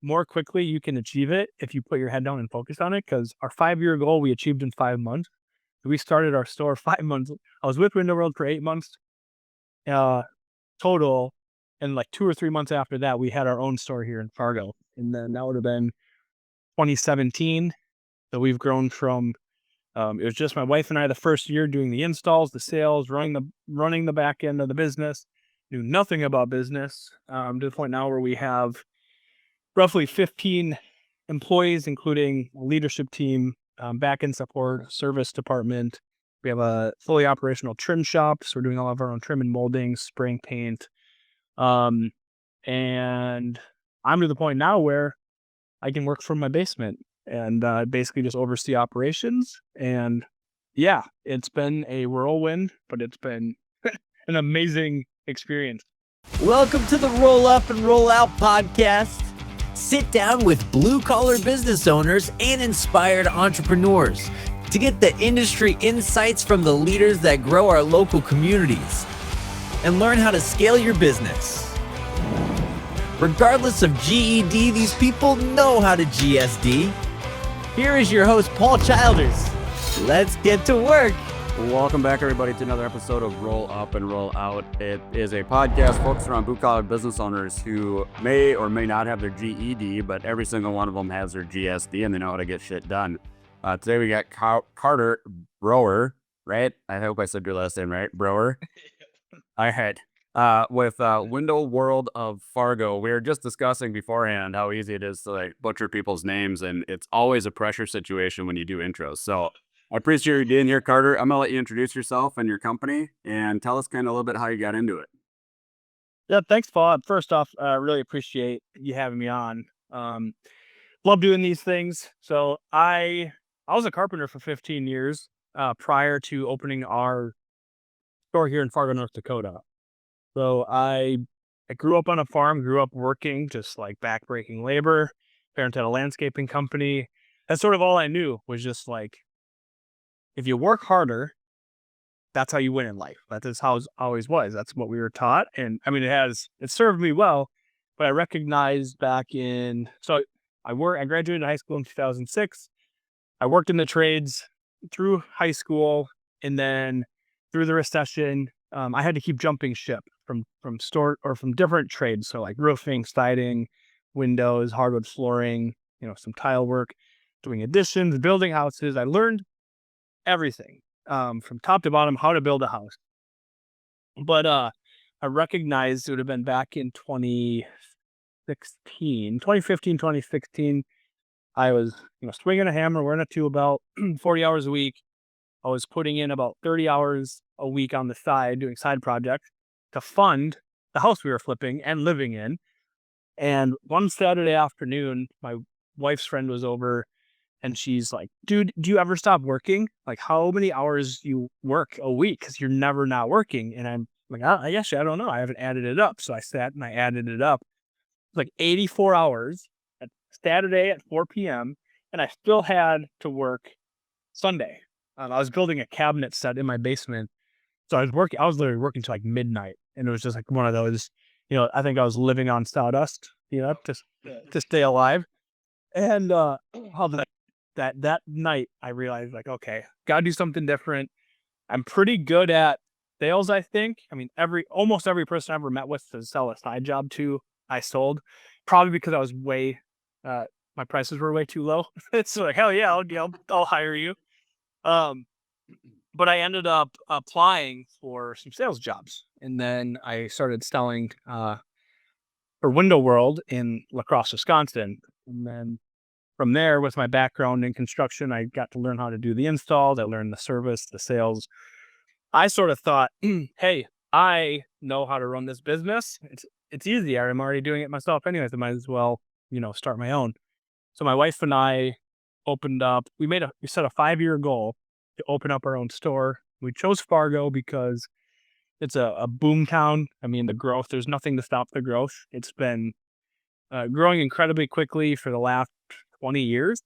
more quickly you can achieve it if you put your head down and focus on it. Because our 5-year goal we achieved in 5 months. We started our store 5 months. I was with Window World for 8 months uh, total, and like 2 or 3 months after that, we had our own store here in Fargo, and then that would have been 2017. So we've grown from it was just my wife and I the first year doing the installs, the sales, running the back end of the business. Knew nothing about business to the point now where we have roughly 15 employees, including a leadership team, back end support, service department. We have a fully operational trim shop, so we're doing all of our own trim and molding, spraying paint. Um, and I'm to the point now where I can work from my basement and basically just oversee operations. And yeah, it's been a whirlwind, but it's been an amazing experience. Welcome to the Roll Up and Roll Out podcast. Sit down with blue-collar business owners and inspired entrepreneurs to get the industry insights from the leaders that grow our local communities and learn how to scale your business. Regardless of GED, these people know how to GSD. Here is your host, Paul Childers. Let's get to work. Welcome back, everybody, to another episode of Roll Up and Roll Out. It is a podcast focused around blue-collar business owners who may or may not have their GED, but every single one of them has their GSD and they know how to get shit done. Today we got Carter Brower, right? I hope I said your last name right, Brower. I had with Window World of Fargo. We were just discussing beforehand how easy it is to like butcher people's names, and it's always a pressure situation when you do intros. So I appreciate you being here, Carter. I'm gonna let you introduce yourself and your company and tell us kind of a little bit how you got into it. Yeah, thanks, Paul. First off, I really appreciate you having me on. Love doing these things. So I was a carpenter for 15 years prior to opening our store here in Fargo, North Dakota. So I grew up on a farm, grew up working just like backbreaking labor. Parents had a landscaping company. That's sort of all I knew was just like, if you work harder, that's how you win in life. That is how it always was. That's what we were taught. And I mean, it served me well, but I recognized I graduated high school in 2006. I worked in the trades through high school, and then through the recession, I had to keep jumping ship from store or from different trades. So like roofing, siding, windows, hardwood flooring, some tile work, doing additions, building houses. I learned everything from top to bottom how to build a house. But I recognized it would have been back in 2015, 2016. I was, swinging a hammer, wearing a tool belt, 40 hours a week. I was putting in about 30 hours a week on the side, doing side projects to fund the house we were flipping and living in. And one Saturday afternoon, my wife's friend was over and she's like, dude, do you ever stop working? Like, how many hours you work a week? Because you're never not working. And I'm like, I don't know. I haven't added it up. So I sat and I added it up. It's like 84 hours at Saturday at 4 p.m. And I still had to work Sunday. I was building a cabinet set in my basement. So I was literally working till like midnight. And it was just like one of those, I think I was living on sawdust, just to stay alive. And that night I realized like, okay, gotta do something different. I'm pretty good at sales, I think. I mean, almost every person I ever met with to sell a side job to, I sold. Probably because I was my prices were way too low. It's like, hell yeah, I'll hire you. But I ended up applying for some sales jobs, and then I started selling for Window World in La Crosse, Wisconsin. And then from there, with my background in construction, I got to learn how to do the installs. I learned the service, the sales. I sort of thought, hey, I know how to run this business. It's easy. I'm already doing it myself anyways. I might as well, start my own. So my wife and I opened up. We set a 5-year goal to open up our own store. We chose Fargo because it's a boom town. I mean, the growth, there's nothing to stop the growth. It's been growing incredibly quickly for the last 20 years.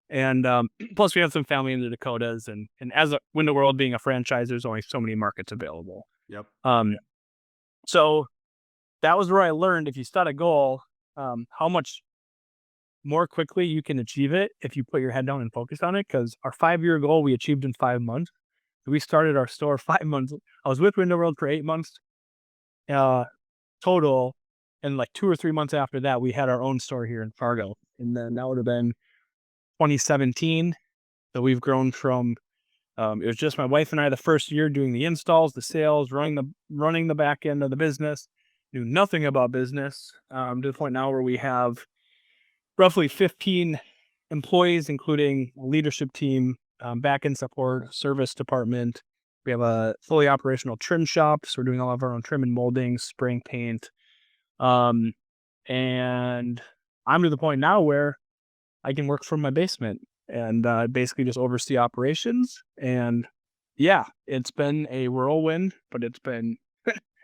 And plus we have some family in the Dakotas, and as a Window World being a franchise, there's only so many markets available. Yep. So that was where I learned if you set a goal, how much more quickly you can achieve it if you put your head down and focus on it. Because our 5-year goal we achieved in 5 months. We started our store 5 months. I was with Window World for 8 months total, and like 2 or 3 months after that, we had our own store here in Fargo, and then that would have been 2017. So we've grown from it was just my wife and I the first year doing the installs, the sales, running the back end of the business. Knew nothing about business to the point now where we have roughly 15 employees, including a leadership team, back end support, service department. We have a fully operational trim shop, so we're doing all of our own trim and molding, spraying paint. And I'm to the point now where I can work from my basement and basically just oversee operations. And yeah, it's been a whirlwind, but it's been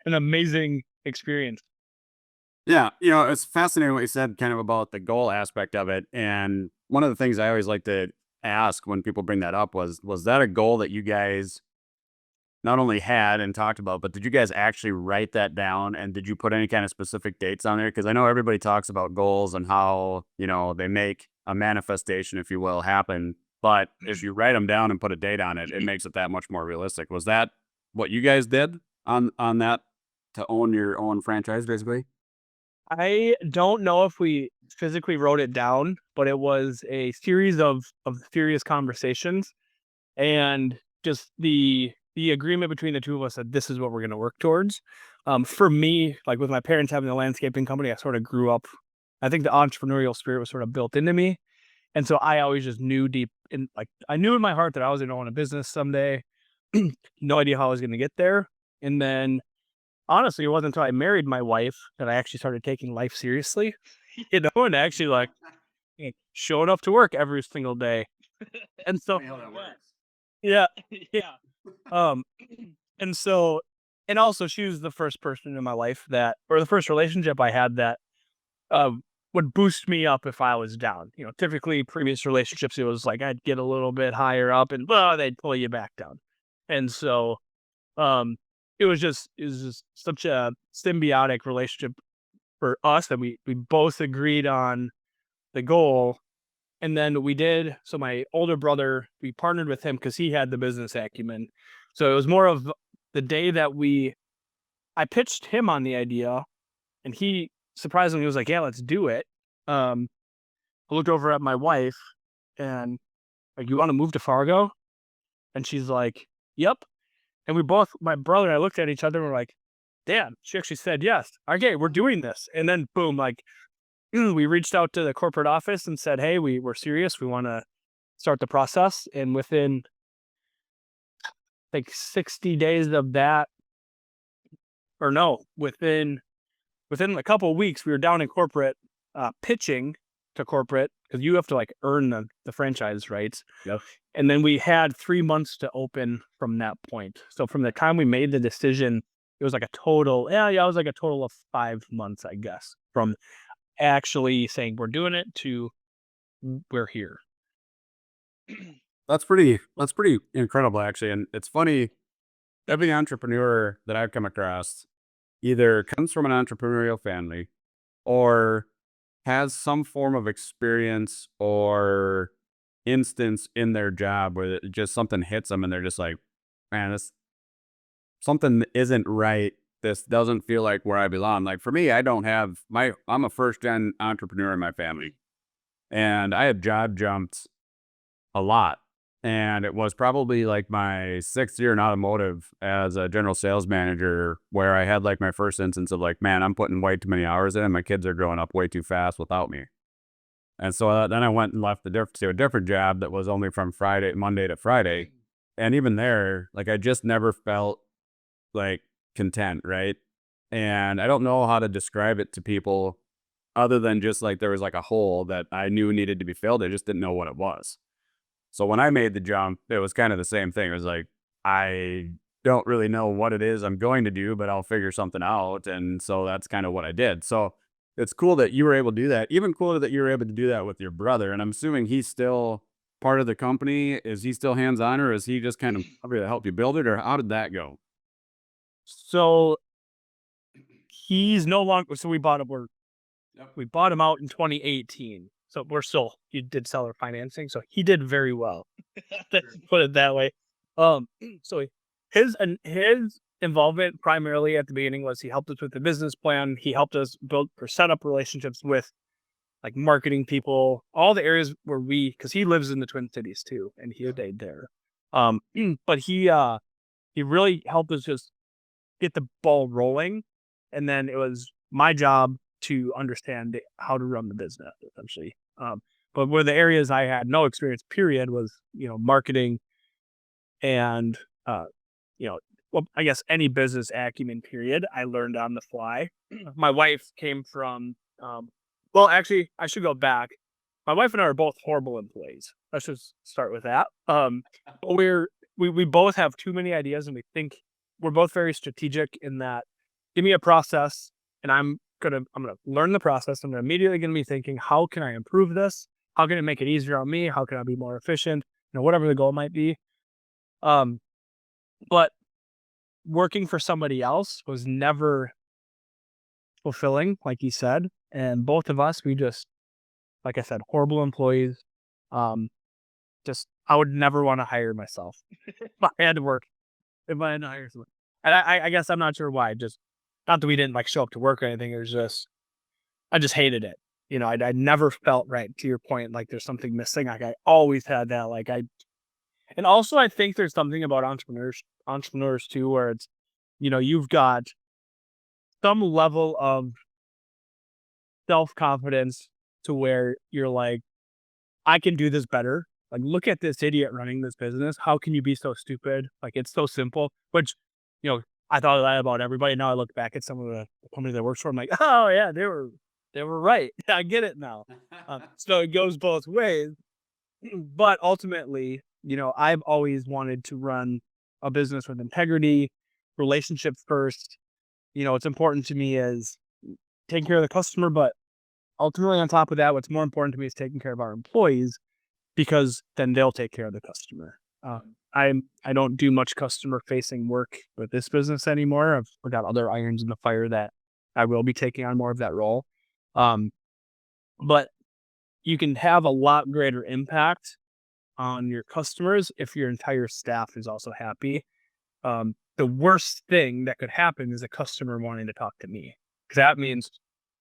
an amazing experience. Yeah, it's fascinating what you said kind of about the goal aspect of it. And one of the things I always like to ask when people bring that up was that a goal that you guys not only had and talked about, but did you guys actually write that down? And did you put any kind of specific dates on there? Because I know everybody talks about goals and how, they make a manifestation, if you will, happen. But if you write them down and put a date on it, it makes it that much more realistic. Was that what you guys did on that to own your own franchise, basically? I don't know if we physically wrote it down, but it was a series of serious conversations, and just the agreement between the two of us that this is what we're going to work towards. For me, like with my parents having the landscaping company, I sort of grew up. I think the entrepreneurial spirit was sort of built into me, and so I always just knew deep in, like, I knew in my heart that I was going to own a business someday. No idea how I was going to get there, and then honestly, it wasn't until I married my wife that I actually started taking life seriously, and actually like showing up to work every single day. And so, Funny how that works. yeah, yeah. Um, and so, and also she was the first person in my life that, or the first relationship I had that, would boost me up if I was down. Typically previous relationships, it was like I'd get a little bit higher up and they'd pull you back down. And so, um, it was just such a symbiotic relationship for us that we both agreed on the goal. And then so my older brother, we partnered with him because he had the business acumen. So it was more of the day that I pitched him on the idea, and he surprisingly was like, yeah, let's do it. I looked over at my wife and like, you want to move to Fargo? And she's like, yep. And my brother and I looked at each other and we're like, damn, she actually said yes. Okay, we're doing this. And then boom, like we reached out to the corporate office and said, hey, we're serious. We want to start the process. And within like 60 days of that, or no, within a couple of weeks, we were down in corporate, pitching to corporate because you have to like earn the franchise rights. Yep. And then we had 3 months to open from that point. So from the time we made the decision, it was like a total, it was like a total of 5 months, I guess, from actually saying we're doing it to we're here. That's pretty incredible, actually. And it's funny, every entrepreneur that I've come across either comes from an entrepreneurial family or has some form of experience or instance in their job where just something hits them and they're just like, man, something isn't right. This doesn't feel like where I belong. Like for me, I'm a first gen entrepreneur in my family, and I had job jumped a lot. And it was probably like my 6th year in automotive as a general sales manager where I had like my first instance of like, man, I'm putting way too many hours in and my kids are growing up way too fast without me. And so then I went and left to a different job that was only from Monday to Friday. And even there, like I just never felt like content, right? And I don't know how to describe it to people other than just like there was like a hole that I knew needed to be filled. I just didn't know what it was. So when I made the jump, it was kind of the same thing. It was like, I don't really know what it is I'm going to do, but I'll figure something out. And so that's kind of what I did. So it's cool that you were able to do that. Even cooler that you were able to do that with your brother. And I'm assuming he's still part of the company. Is he still hands-on, or is he just kind of to help you build it, or how did that go? So he's no longer, so we bought him out in 2018. So he did seller financing. So he did very well. Let's put it that way. Um, so his involvement primarily at the beginning was he helped us with the business plan. He helped us build or set up relationships with like marketing people, all the areas where because he lives in the Twin Cities too, and he stayed there. But he really helped us just get the ball rolling, and then it was my job to understand how to run the business essentially. But where the areas I had no experience, period, was marketing and well, I guess any business acumen, period. I learned on the fly. My wife came from well, actually, I should go back. My wife and I are both horrible employees. Let's just start with that. But we both have too many ideas, and we think we're both very strategic in that. Give me a process, and I'm gonna learn the process. I'm immediately gonna be thinking, how can I improve this? How can it make it easier on me? How can I be more efficient? Whatever the goal might be. But working for somebody else was never fulfilling, like you said. And both of us, we just, like I said, horrible employees. Just, I would never want to hire myself if I had to work, if I had to hire someone. And I guess I'm not sure why. Just, not that we didn't like show up to work or anything. It was just, I just hated it. I never felt right, to your point. Like there's something missing. Like I always had that. And also I think there's something about entrepreneurs too, where it's, you've got some level of self-confidence to where you're like, I can do this better. Like, look at this idiot running this business. How can you be so stupid? Like, it's so simple, which, I thought that about everybody. Now I look back at some of the companies I worked for. I'm like, oh yeah, they were right. I get it now. So it goes both ways. But ultimately, I've always wanted to run a business with integrity, relationships first. What's important to me is taking care of the customer, but ultimately on top of that, what's more important to me is taking care of our employees, because then they'll take care of the customer. I don't do much customer facing work with this business anymore. I've got other irons in the fire that I will be taking on more of that role. But you can have a lot greater impact on your customers if your entire staff is also happy. The worst thing that could happen is a customer wanting to talk to me, because that means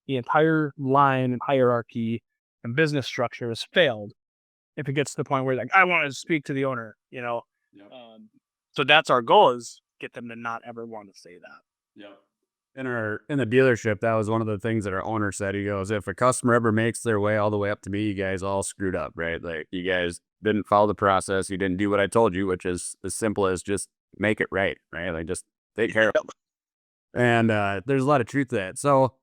the entire line and hierarchy and business structure has failed. If it gets to the point where like, I want to speak to the owner, Yep. So that's our goal, is get them to not ever want to say that. Yep. In the dealership, that was one of the things that our owner said. He goes, if a customer ever makes their way all the way up to me, you guys all screwed up, right? Like, you guys didn't follow the process. You didn't do what I told you, which is as simple as just make it right? Like, just take care of it. And there's a lot of truth to that. So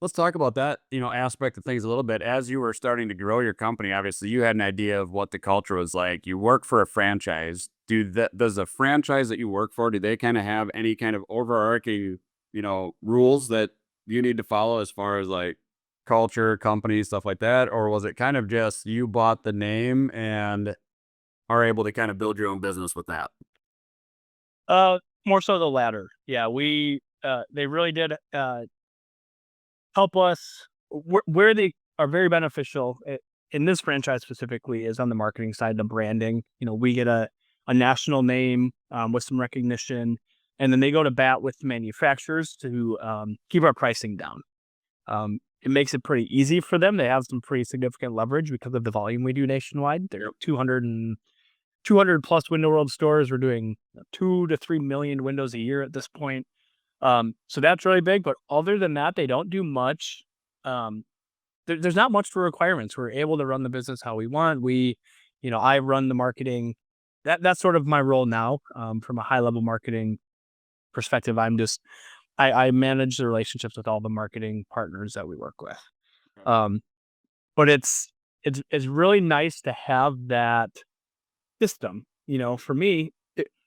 let's talk about that, aspect of things a little bit. As you were starting to grow your company, obviously you had an idea of what the culture was like. You work for a franchise. Does the franchise that you work for, do they kind of have any kind of overarching, rules that you need to follow as far as like culture, company, stuff like that? Or was it kind of just you bought the name and are able to kind of build your own business with that? More so the latter. Yeah, they really did help us where they are very beneficial in this franchise specifically is on the marketing side, the branding. We get a national name with some recognition, and then they go to bat with manufacturers to keep our pricing down. It makes it pretty easy for them. They have some pretty significant leverage because of the volume we do nationwide. They're 200 plus Window World stores. We're doing 2 to 3 million windows a year at this point. So that's really big, but other than that, they don't do much. There's not much for requirements. We're able to run the business how we want. I run the marketing. That's sort of my role now. From a high level marketing perspective, I manage the relationships with all the marketing partners that we work with. But it's really nice to have that system. For me,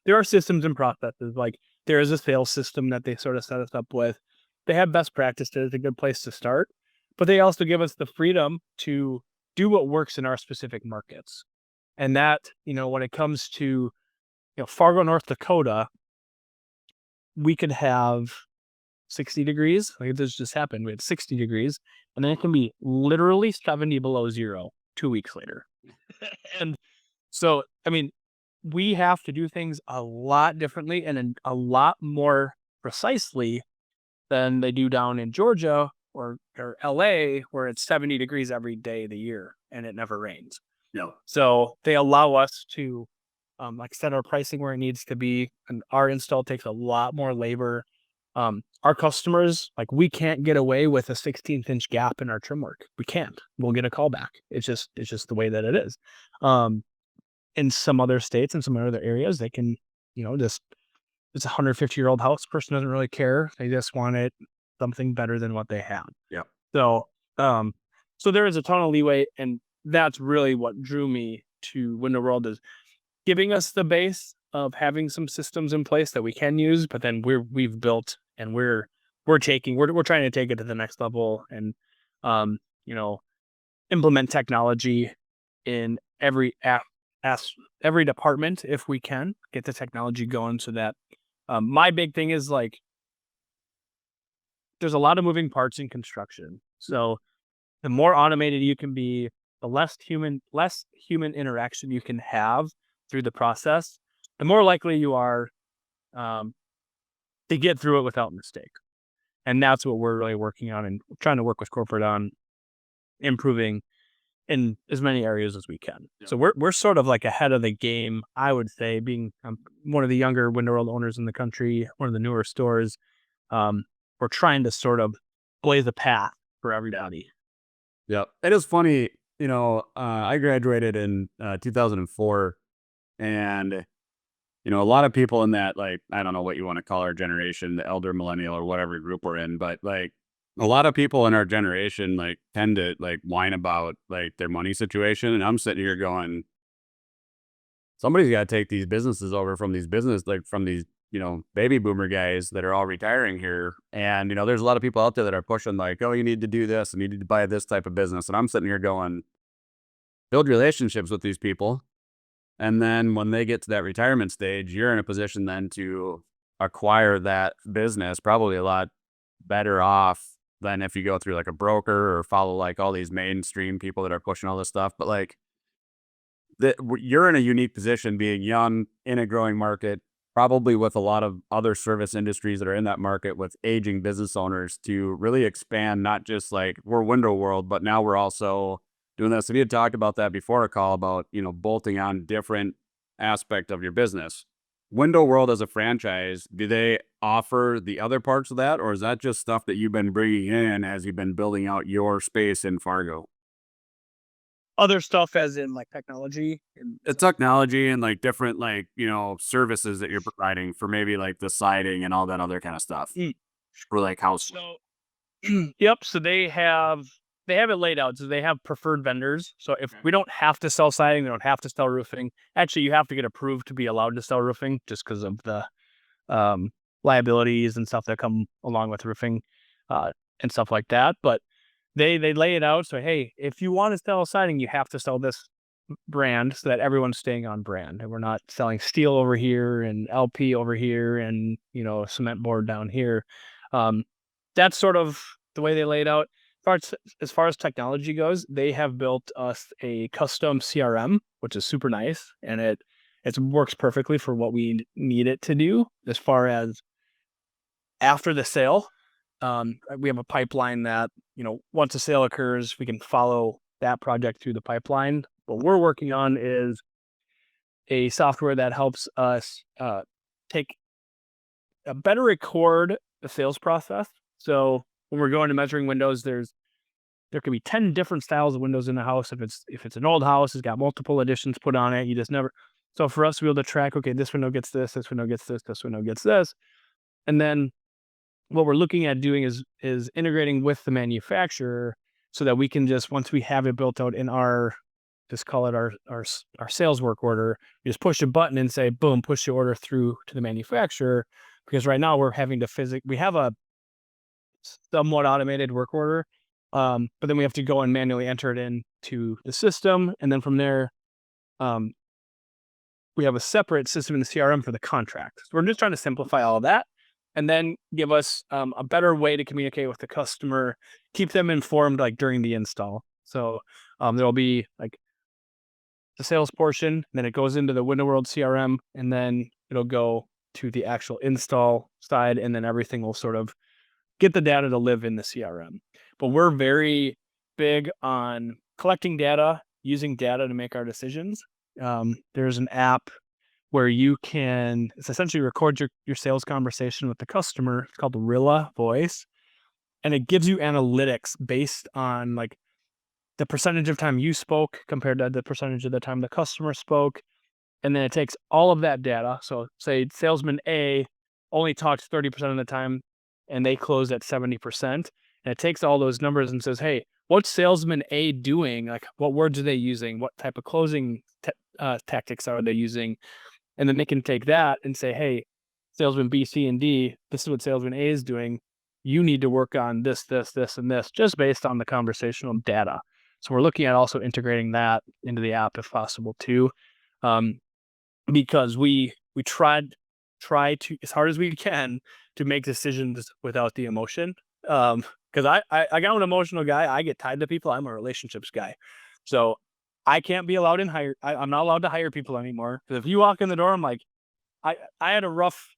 there are systems and processes. Like, there is a sales system that they sort of set us up with. They have best practices, a good place to start, but they also give us the freedom to do what works in our specific markets. And that, when it comes to, Fargo, North Dakota, we could have 60 degrees. Like this just happened. We had 60 degrees, and then it can be literally 70 below zero 2 weeks later. And so, I mean, we have to do things a lot differently and a lot more precisely than they do down in Georgia or LA, where it's 70 degrees every day of the year and it never rains. No. So they allow us to like set our pricing where it needs to be, and our install takes a lot more labor. Our customers, like, we can't get away with a 16th inch gap in our trim work. We can't. We'll get a call back. It's just the way that it is. In some other states and some other areas, they can, just, it's a 150-year-old house. Person doesn't really care. They just want it something better than what they have. Yeah. So, so there is a ton of leeway, and that's really what drew me to Window World, is giving us the base of having some systems in place that we can use, but then we've built and we're trying to take it to the next level and, implement technology in every every department if we can get the technology going, so that my big thing is, like, there's a lot of moving parts in construction. So the more automated you can be, the less human interaction you can have through the process, the more likely you are to get through it without mistake. And that's what we're really working on, and trying to work with corporate on improving in as many areas as we can. Yeah. So we're sort of like ahead of the game, I would say, being one of the younger Window World owners in the country, one of the newer stores. We're trying to sort of blaze a path for everybody. Yeah. It is funny, I graduated in 2004, and a lot of people in that, like, I don't know what you want to call our generation, the elder millennial or whatever group we're in, but, like, a lot of people in our generation, like, tend to, like, whine about, like, their money situation. And I'm sitting here going, somebody's got to take these businesses over from these baby boomer guys that are all retiring here. And, there's a lot of people out there that are pushing, like, oh, you need to do this and you need to buy this type of business. And I'm sitting here going, build relationships with these people. And then when they get to that retirement stage, you're in a position then to acquire that business probably a lot better off than if you go through, like, a broker or follow, like, all these mainstream people that are pushing all this stuff. But, like, you're in a unique position, being young in a growing market, probably with a lot of other service industries that are in that market with aging business owners, to really expand, not just like we're Window World, but now we're also doing this. And you had talked about that before a call about, bolting on different aspect of your business. Window World as a franchise, do they offer the other parts of that, or is that just stuff that you've been bringing in as you've been building out your space in Fargo? Other stuff, as in, like, technology? It's technology and, like, different, like, services that you're providing for, maybe like the siding and all that other kind of stuff. For, like, house. So, yep. So they have it laid out. So they have preferred vendors. So if we don't have to sell siding, we don't have to sell roofing. Actually, you have to get approved to be allowed to sell roofing, just because of the liabilities and stuff that come along with roofing and stuff like that. But they lay it out. So, hey, if you want to sell siding, you have to sell this brand, so that everyone's staying on brand, and we're not selling steel over here and LP over here and, cement board down here. That's sort of the way they lay it out. As far as technology goes, they have built us a custom CRM, which is super nice, and it works perfectly for what we need it to do. As far as after the sale, we have a pipeline that, once a sale occurs, we can follow that project through the pipeline. What we're working on is a software that helps us better record the sales process. So when we're going to measuring windows, there could be 10 different styles of windows in the house. If it's an old house, it's got multiple additions put on it. You just never. So for us to be able to track, okay, this window gets this window gets this window gets this. And then what we're looking at doing is integrating with the manufacturer, so that we can just, once we have it built out in just call it our sales work order, we just push a button and say, boom, push the order through to the manufacturer. Because right now we're having to we have a somewhat automated work order, but then we have to go and manually enter it into the system. And then from there, we have a separate system in the CRM for the contract. So we're just trying to simplify all of that. and then give us a better way to communicate with the customer, keep them informed like during the install. So there'll be like the sales portion, then it goes into the Window World CRM, and then it'll go to the actual install side, and then everything will sort of get the data to live in the CRM. But we're very big on collecting data, using data to make our decisions. There's an app where you can, it's essentially record your sales conversation with the customer. It's called Rilla Voice. And it gives you analytics based on like the percentage of time you spoke compared to the percentage of the time the customer spoke. And then it takes all of that data. So say salesman A only talks 30% of the time and they close at 70%. And it takes all those numbers and says, hey, what's salesman A doing? Like what words are they using? What type of closing tactics are they using? And then they can take that and say, hey, salesman B, C, and D, this is what salesman A is doing. You need to work on this, this, this, and this, just based on the conversational data. So we're looking at also integrating that into the app if possible too. Because we try to, as hard as we can, to make decisions without the emotion. Because I got an emotional guy. I get tied to people. I'm a relationships guy. So I can't be allowed I'm not allowed to hire people anymore. Because if you walk in the door, I'm like, I had a rough,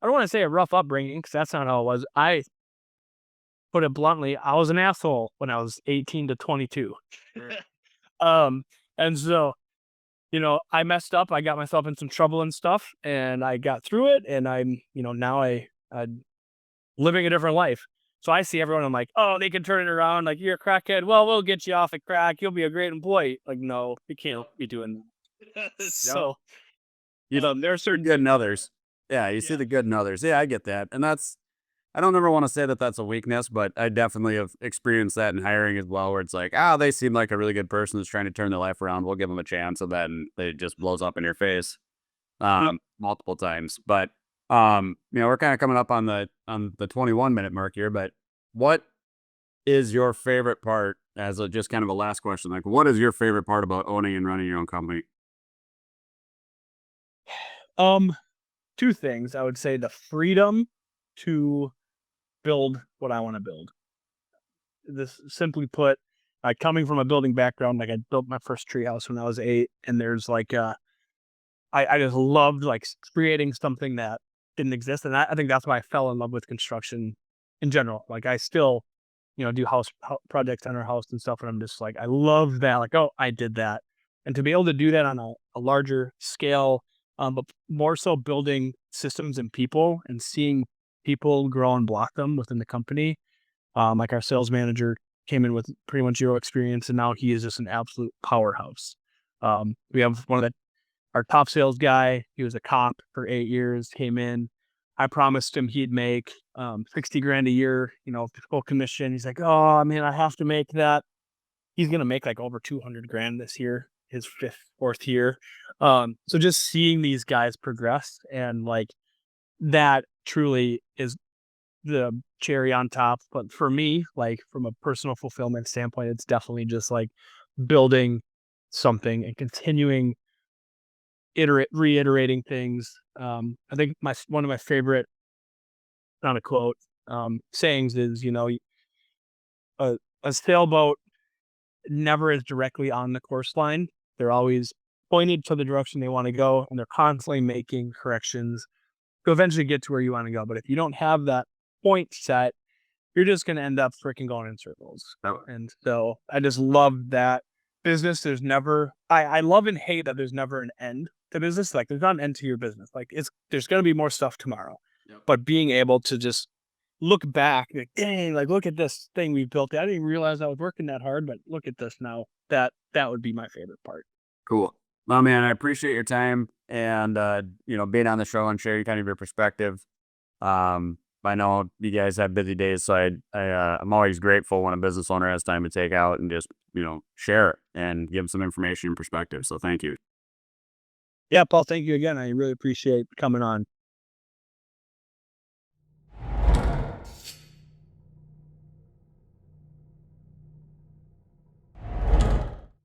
I don't want to say a rough upbringing, because that's not how it was. I put it bluntly, I was an asshole when I was 18 to 22. And so, I messed up. I got myself in some trouble and stuff, and I got through it. And I'm, now I'm living a different life. So I see everyone, I'm like, oh, they can turn it around. Like, you're a crackhead. Well, we'll get you off a crack. You'll be a great employee. Like, no, you can't be doing that. So, there are certain good in others. Yeah, you see the good in others. Yeah, I get that. And I don't ever want to say that that's a weakness, but I definitely have experienced that in hiring as well, where it's like, they seem like a really good person who's trying to turn their life around. We'll give them a chance. And then it just blows up in your face multiple times. But, we're kind of coming up on the 21-minute mark here, but what is your favorite part, as just kind of a last question? Like, what is your favorite part about owning and running your own company? Two things. I would say the freedom to build what I want to build. This, simply put, coming from a building background, like I built my first treehouse when I was 8, and there's like I just loved like creating something that didn't exist, and I think that's why I fell in love with construction in general. Like I still, do house projects on our house and stuff, and I'm just like, I love that. Like, oh, I did that, and to be able to do that on a larger scale, but more so building systems and people and seeing people grow and blossom within the company. Like our sales manager came in with pretty much zero experience, and now he is just an absolute powerhouse. We have our top sales guy. He was a cop for 8 years, came in. I promised him he'd make 60 grand a year, full commission. He's like, oh man, I have to make that. He's going to make like over 200 grand this year, his fourth year. So just seeing these guys progress, and like that truly is the cherry on top. But for me, like from a personal fulfillment standpoint, it's definitely just like building something and continuing reiterating things. I think one of my favorite, not a quote, sayings is, a sailboat never is directly on the course line. They're always pointed to the direction they want to go, and they're constantly making corrections to eventually get to where you want to go. But if you don't have that point set, you're just going to end up freaking going in circles. And so I just love that business. There's never, I love and hate that there's never an end to business. Like there's not an end to your business. Like there's going to be more stuff tomorrow. Yep. But being able to just look back, like, dang, like look at this thing we built. I didn't even realize I was working that hard, but look at this now. That would be my favorite part. Cool. Well, man, I appreciate your time and being on the show and sharing kind of your perspective. I know you guys have busy days, so I'm always grateful when a business owner has time to take out and just share it and give some information and perspective. So thank you. Yeah, Paul, thank you again. I really appreciate coming on.